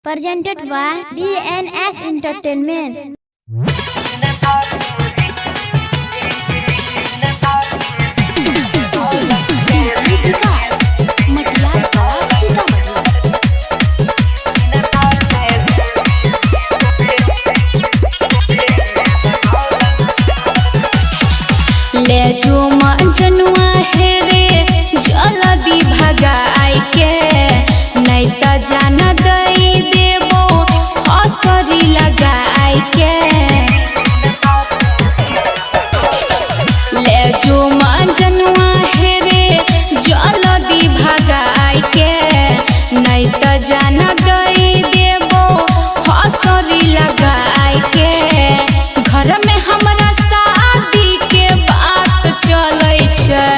Presented by DNS Entertainment. ले जो जनुआ है रे जल्दी भगाई के नहीं त जान दई देबो असरी लगाई के। ले जो जनुआ है रे जल्दी भगाई के नहीं त जान दई देबो असरी लगाई के। घर में हमरा शादी के बात चलै छै,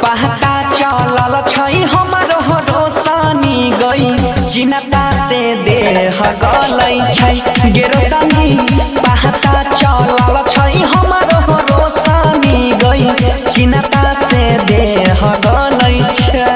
पहता चलल छै हमरो रोशनी गई चिन्ता से देह गलै छै गेरोसनी। पहता चलल छै हमरो रोशनी गई चिन्ता से देह गलै छै।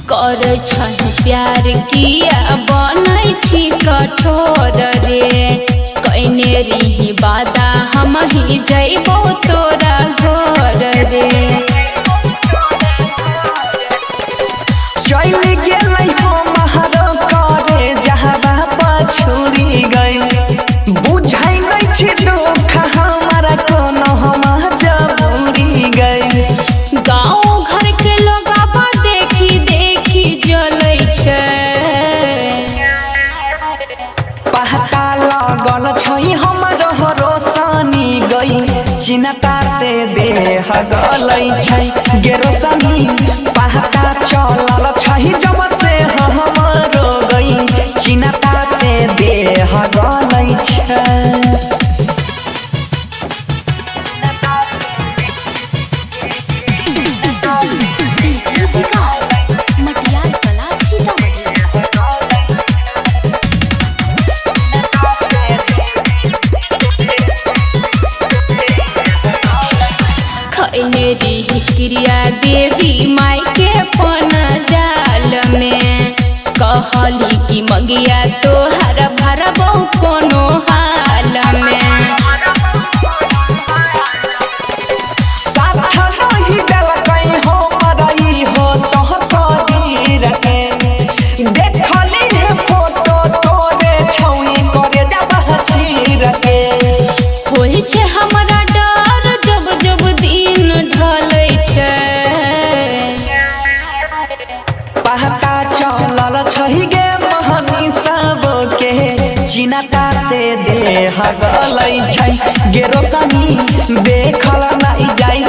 करे छै प्यार किया बनै छी कठोर रे कइने रही वादा हम ही जइबो तोरा घर रे। चल गेलै हमरो करे जहबा पछुरी गई बुझाई नै छी दुख हमरा कोनो हम जबूरी गई। गाँव घर के लोगवा देखी देखी जलै छै, पहता लगल छै हमरो रोशनी गई चिन्ता से देह गलै छै गेरोसनी। पहता चलल छै जब से हमरो गई चिन्ता से देह गलै छै। खैने रही क्रिया देवी माई के पन जाल में कहली कि मगिया तोहर भरबो कोनो हाल में। साथ नहीं देलकै हो मरई हो तोह कदीर के देखली है फोटो तोरे छौई करे जब चीर के। होई छै हमरा डर जब जब दिन ढलै छै, पहता चलल छै गे महनी सब के चिन्ता से देह गलै छै गेरोसनी देखल नहीं जाइ